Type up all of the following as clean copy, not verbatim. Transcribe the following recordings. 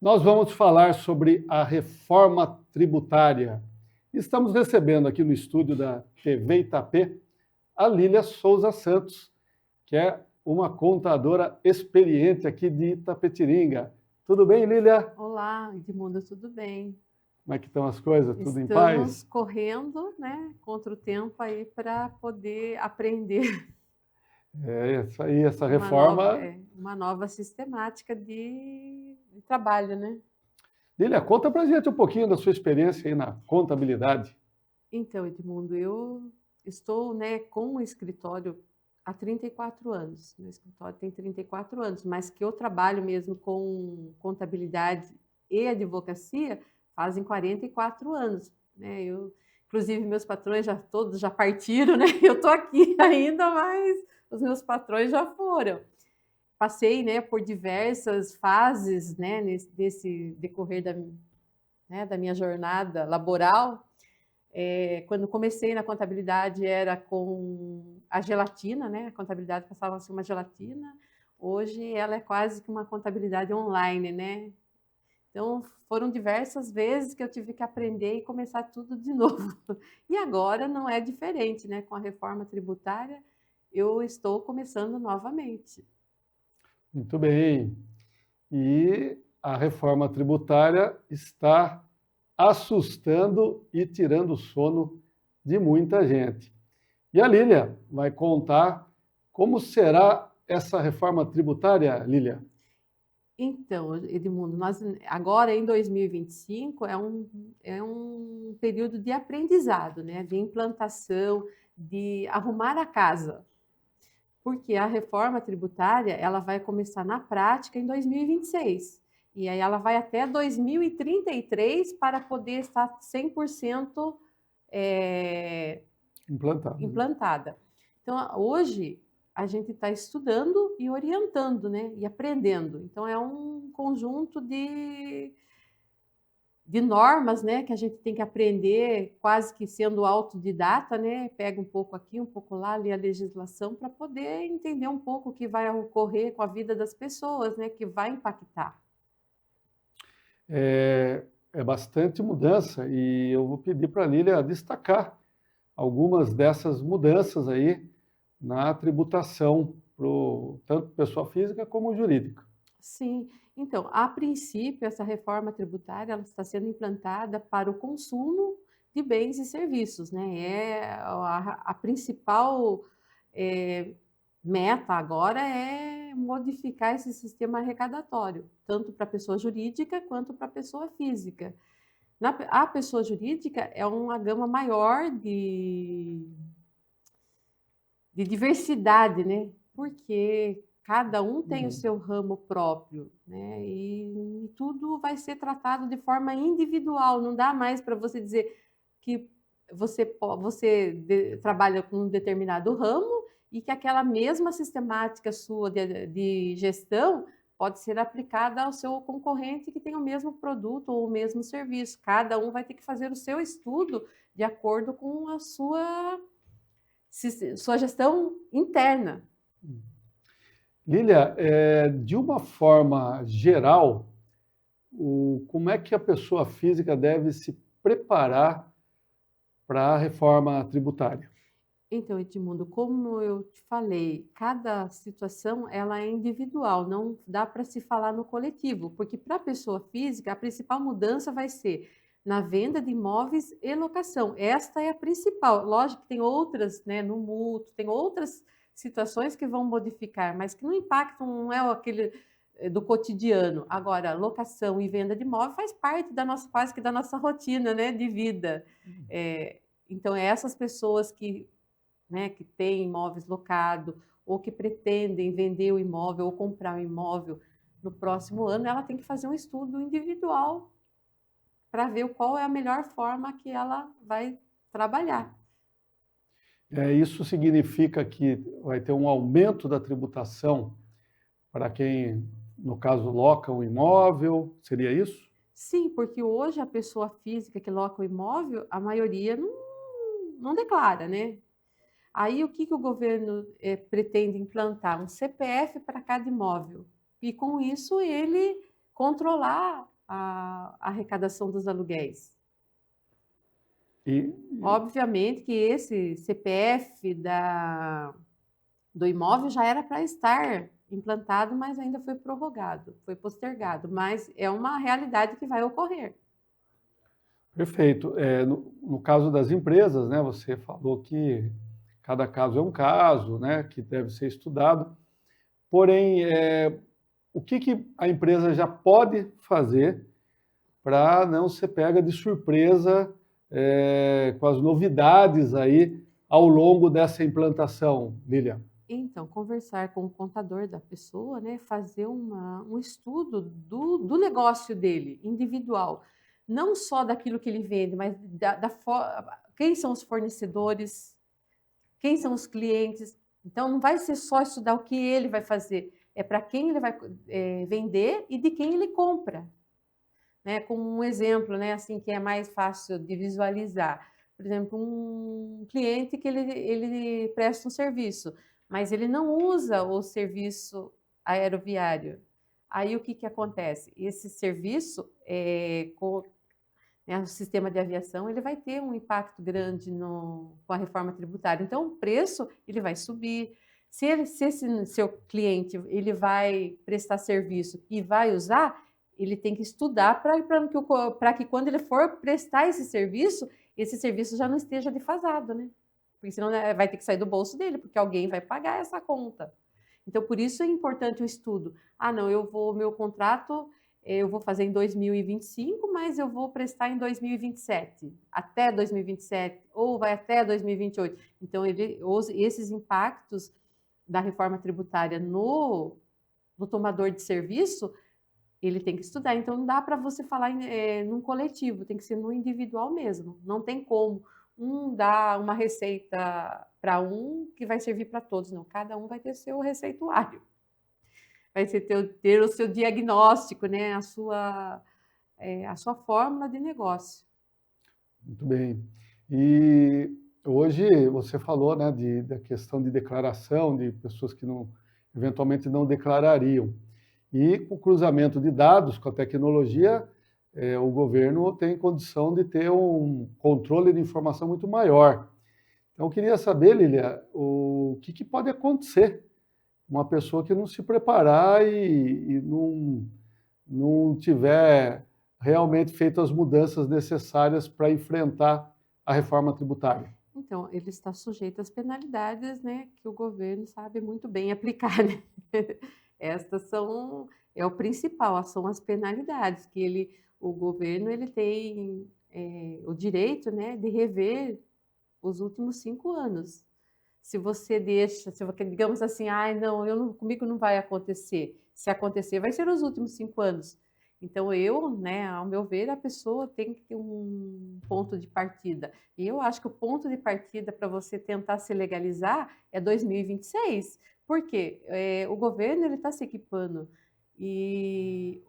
Nós vamos falar sobre a reforma tributária. Estamos recebendo aqui no estúdio da TV Itapê a Lília Souza Santos, que é uma contadora experiente aqui de Itapetiringa. Tudo bem, Lília? Olá, Edmundo, tudo bem? Como é que estão as coisas? Tudo em Estamos paz? correndo, né, contra o tempo aí para poder aprender É isso aí, essa reforma. uma nova sistemática de trabalho, né? Lília, conta pra gente um pouquinho da sua experiência aí na contabilidade. Então, Edmundo, eu estou, né, com o escritório há 34 anos. Meu escritório tem 34 anos, mas que eu trabalho mesmo com contabilidade e advocacia fazem 44 anos, né? Inclusive, meus patrões todos já partiram, né? Eu estou aqui ainda, mas os meus patrões já foram. Passei, né, por diversas fases, né, nesse decorrer da minha jornada laboral. Quando comecei na contabilidade era com a gelatina, né? A contabilidade passava a ser uma gelatina. Hoje ela é quase que uma contabilidade online, né? Então foram diversas vezes que eu tive que aprender e começar tudo de novo. E agora não é diferente, né? Com a reforma tributária eu estou começando novamente. Muito bem. E a reforma tributária está assustando e tirando o sono de muita gente. E a Lília vai contar como será essa reforma tributária, Lília. Então, Edmundo, nós agora em 2025 é um período de aprendizado, né? De implantação, de arrumar a casa, porque a reforma tributária ela vai começar na prática em 2026 e aí ela vai até 2033 para poder estar 100% Implantado. implantada. Então, hoje a gente está estudando e orientando, né? E aprendendo. Então, é um conjunto de normas, né? Que a gente tem que aprender, quase que sendo autodidata, né? Pega um pouco aqui, um pouco lá, lê a legislação para poder entender um pouco o que vai ocorrer com a vida das pessoas, né? Que vai impactar. É bastante mudança e eu vou pedir para a Lília destacar algumas dessas mudanças aí na tributação, tanto pessoa física como jurídica. Sim, então, a princípio, essa reforma tributária ela está sendo implantada para o consumo de bens e serviços, né? A principal eh, meta agora é modificar esse sistema arrecadatório, tanto para a pessoa jurídica quanto para a pessoa física. A pessoa jurídica é uma gama maior de diversidade, né? Porque cada um tem o seu ramo próprio, né? E tudo vai ser tratado de forma individual. Não dá mais para você dizer que você trabalha com um determinado ramo e que aquela mesma sistemática sua de gestão pode ser aplicada ao seu concorrente que tem o mesmo produto ou o mesmo serviço. Cada um vai ter que fazer o seu estudo de acordo com a sua gestão interna. Lília, de uma forma geral, como é que a pessoa física deve se preparar para a reforma tributária? Então, Edmundo, como eu te falei, cada situação ela é individual, não dá para se falar no coletivo, porque para a pessoa física a principal mudança vai ser na venda de imóveis e locação. Esta é a principal. Lógico que tem outras, né, no mútuo, tem outras situações que vão modificar, mas que não impactam, não é aquele do cotidiano. Agora, locação e venda de imóvel faz parte da nossa, quase que da nossa rotina, né, de vida. Então, essas pessoas que, né, que têm imóveis locados ou que pretendem vender o imóvel ou comprar um imóvel no próximo ano, ela tem que fazer um estudo individual para ver qual é a melhor forma que ela vai trabalhar. Isso significa que vai ter um aumento da tributação para quem, no caso, loca um imóvel? Seria isso? Sim, porque hoje a pessoa física que loca o imóvel, a maioria não declara, né? Aí o que o governo pretende implantar? Um CPF para cada imóvel. E com isso ele controlar a arrecadação dos aluguéis. E, Obviamente que esse CPF do imóvel já era para estar implantado, mas ainda foi prorrogado, foi postergado, mas é uma realidade que vai ocorrer. perfeito. No caso das empresas, né, você falou que cada caso é um caso, né, que deve ser estudado. Porém, o que a empresa já pode fazer para não ser pega de surpresa com as novidades aí ao longo dessa implantação, Lilian? Então, conversar com o contador da pessoa, né, fazer um estudo do negócio dele, individual. Não só daquilo que ele vende, mas quem são os fornecedores, quem são os clientes. Então, não vai ser só estudar o que ele vai fazer, é para quem ele vai vender e de quem ele compra. Né? Como um exemplo, né, assim, que é mais fácil de visualizar. Por exemplo, um cliente que ele presta um serviço, mas ele não usa o serviço aeroviário. Aí o que acontece? Esse serviço, né, o sistema de aviação, ele vai ter um impacto grande com a reforma tributária. Então, o preço ele vai subir. Se esse seu cliente ele vai prestar serviço e vai usar, ele tem que estudar para que quando ele for prestar esse serviço já não esteja defasado, né? Porque senão, né, vai ter que sair do bolso dele, porque alguém vai pagar essa conta. Então, por isso é importante o estudo. Ah, não, meu contrato eu vou fazer em 2025, mas eu vou prestar em 2027, até 2027, ou vai até 2028. Então, esses impactos da reforma tributária no tomador de serviço, ele tem que estudar. Então, não dá para você falar num coletivo, tem que ser no individual mesmo. Não tem como dar uma receita para um que vai servir para todos, não. Cada um vai ter seu receituário. Vai ter o seu diagnóstico, né? A sua fórmula de negócio. Muito bem. E hoje você falou, né, da questão de declaração de pessoas que eventualmente não declarariam. E com o cruzamento de dados com a tecnologia, o governo tem condição de ter um controle de informação muito maior. Então, eu queria saber, Lilia, o que pode acontecer uma pessoa que não se preparar e não tiver realmente feito as mudanças necessárias para enfrentar a reforma tributária. Então, ele está sujeito às penalidades, né, que o governo sabe muito bem aplicar, né? Estas é o principal, são as penalidades que o governo ele tem o direito, né, de rever os últimos 5 anos. Se você digamos assim, não, comigo não vai acontecer. Se acontecer, vai ser os últimos 5 anos. Então, né, ao meu ver, a pessoa tem que ter um ponto de partida. E eu acho que o ponto de partida para você tentar se legalizar é 2026. Por quê? O governo está se equipando. E,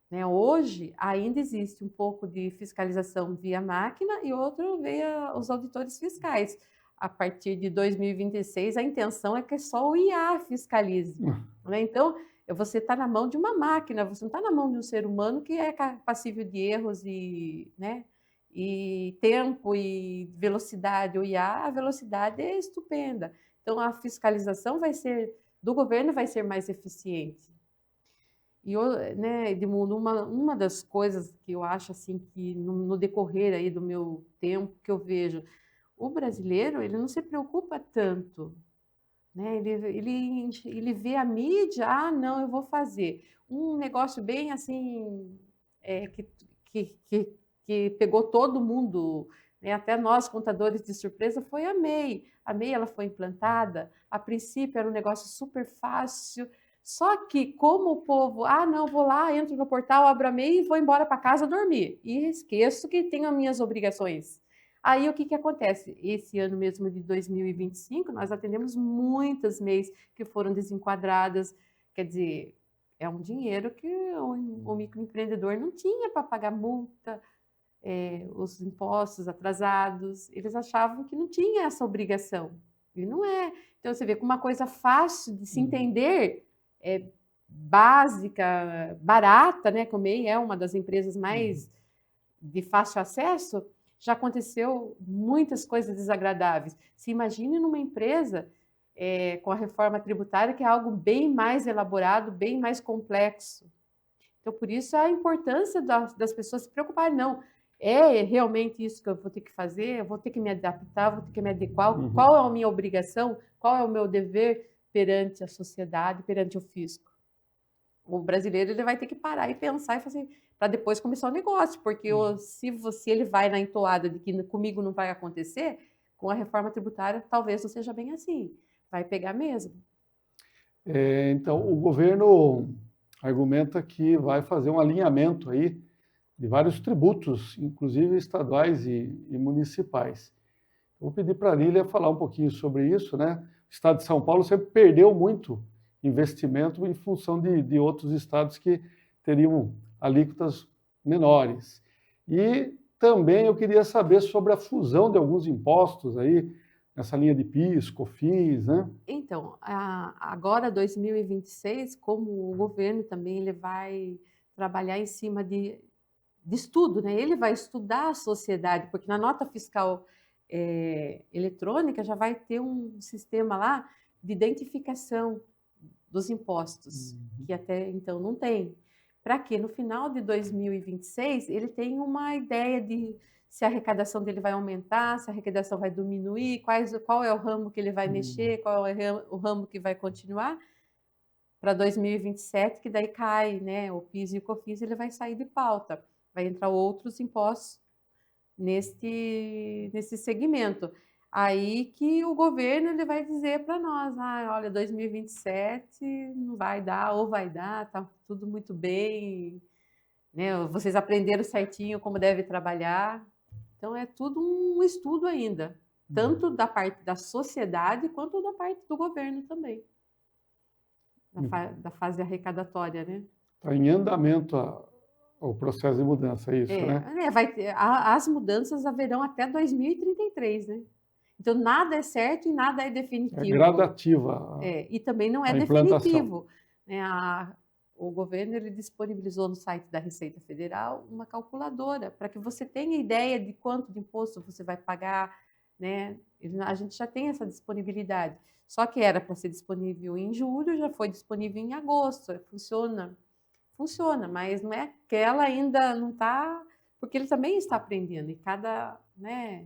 né, hoje ainda existe um pouco de fiscalização via máquina e outro via os auditores fiscais. A partir de 2026, a intenção é que só o IA fiscalize. Né? Então, você está na mão de uma máquina, você não está na mão de um ser humano que é passível de erros né, e tempo e velocidade. O IA, a velocidade é estupenda. Então, a fiscalização do governo vai ser mais eficiente. E, né, Edmundo, uma das coisas que eu acho assim que no decorrer aí do meu tempo que eu vejo, o brasileiro ele não se preocupa tanto, né? Ele vê a mídia, não, eu vou fazer um negócio bem assim que pegou todo mundo, né? Até nós contadores de surpresa foi a MEI. A MEI ela foi implantada, a princípio era um negócio super fácil. Só que, como o povo, não, vou lá, entro no portal, abro a MEI e vou embora para casa dormir. E esqueço que tenho as minhas obrigações. Aí, o que acontece? Esse ano mesmo de 2025, nós atendemos muitas MEIs que foram desenquadradas. Quer dizer, é um dinheiro que o microempreendedor não tinha para pagar multa, os impostos atrasados. Eles achavam que não tinha essa obrigação. E não é. Então, você vê que uma coisa fácil de se entender básica, barata, né? Como é uma das empresas mais de fácil acesso, já aconteceu muitas coisas desagradáveis. Se imagine numa empresa com a reforma tributária, que é algo bem mais elaborado, bem mais complexo. Então, por isso, a importância das pessoas se preocuparem. Não, é realmente isso que eu vou ter que fazer, eu vou ter que me adaptar, vou ter que me adequar. Qual é a minha obrigação? Qual é o meu dever perante a sociedade, perante o fisco? O brasileiro ele vai ter que parar e pensar e fazer para depois começar o negócio, porque se ele vai na entoada de que comigo não vai acontecer, com a reforma tributária talvez não seja bem assim, vai pegar mesmo. Então, o governo argumenta que vai fazer um alinhamento aí de vários tributos, inclusive estaduais e municipais. Vou pedir para a Lília falar um pouquinho sobre isso, né? O estado de São Paulo sempre perdeu muito investimento em função de outros estados que teriam alíquotas menores. E também eu queria saber sobre a fusão de alguns impostos aí, nessa linha de PIS, COFINS, né? Então, agora 2026, como o governo também ele vai trabalhar em cima de estudo, né? Ele vai estudar a sociedade, porque na nota fiscal eletrônica já vai ter um sistema lá de identificação dos impostos, que até então não tem. Para que no final de 2026 ele tenha uma ideia de se a arrecadação dele vai aumentar, se a arrecadação vai diminuir, qual é o ramo que ele vai mexer, qual é o ramo que vai continuar. Para 2027, que daí cai, né, o PIS e o COFINS, ele vai sair de pauta, vai entrar outros impostos nesse segmento. Aí que o governo ele vai dizer para nós, olha, 2027 não vai dar, ou vai dar, tá tudo muito bem, né? Vocês aprenderam certinho como deve trabalhar. Então é tudo um estudo ainda, tanto da parte da sociedade quanto da parte do governo também, da fase arrecadatória, né? Está em andamento o processo de mudança, é isso, né? As mudanças haverão até 2033, né? Então, nada é certo e nada é definitivo. É gradativa. E também não é definitivo. Né? O governo ele disponibilizou no site da Receita Federal uma calculadora para que você tenha ideia de quanto de imposto você vai pagar. Né? A gente já tem essa disponibilidade. Só que era para ser disponível em julho, já foi disponível em agosto. Funciona, mas não é que ela ainda não está, porque ele também está aprendendo e né,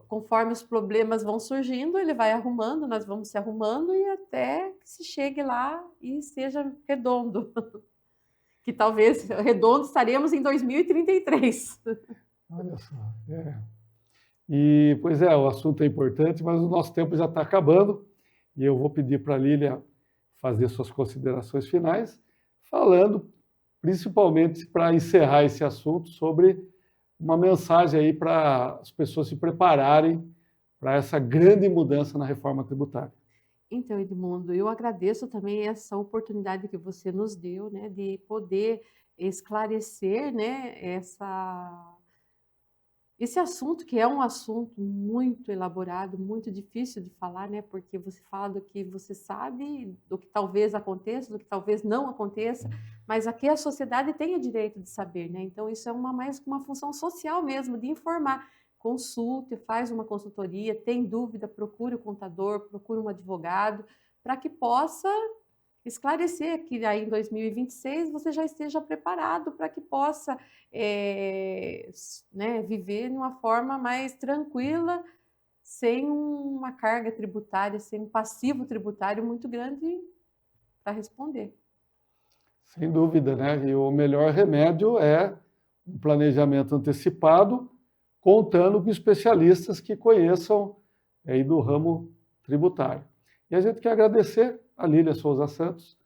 conforme os problemas vão surgindo, ele vai arrumando, nós vamos se arrumando e até que se chegue lá e seja redondo. Que talvez redondo estaremos em 2033. Olha só. Pois é, o assunto é importante, mas o nosso tempo já está acabando e eu vou pedir para a Lília fazer suas considerações finais, falando principalmente para encerrar esse assunto sobre uma mensagem aí para as pessoas se prepararem para essa grande mudança na reforma tributária. Então, Edmundo, eu agradeço também essa oportunidade que você nos deu, né, de poder esclarecer, né, esse assunto, que é um assunto muito elaborado, muito difícil de falar, né, porque você fala do que você sabe, do que talvez aconteça, do que talvez não aconteça, mas aqui a sociedade tem o direito de saber, né? Então isso é mais uma função social mesmo, de informar. Consulte, faz uma consultoria, tem dúvida, procure o contador, procure um advogado, para que possa esclarecer que aí em 2026 você já esteja preparado para que possa né, viver de uma forma mais tranquila, sem uma carga tributária, sem um passivo tributário muito grande para responder. Sem dúvida, né? E o melhor remédio é um planejamento antecipado, contando com especialistas que conheçam aí do ramo tributário. E a gente quer agradecer a Lília Souza Santos,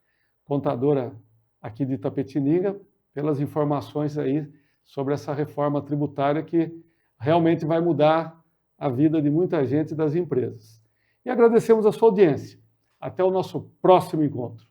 contadora aqui de Itapetininga, pelas informações aí sobre essa reforma tributária que realmente vai mudar a vida de muita gente e das empresas. E agradecemos a sua audiência. Até o nosso próximo encontro.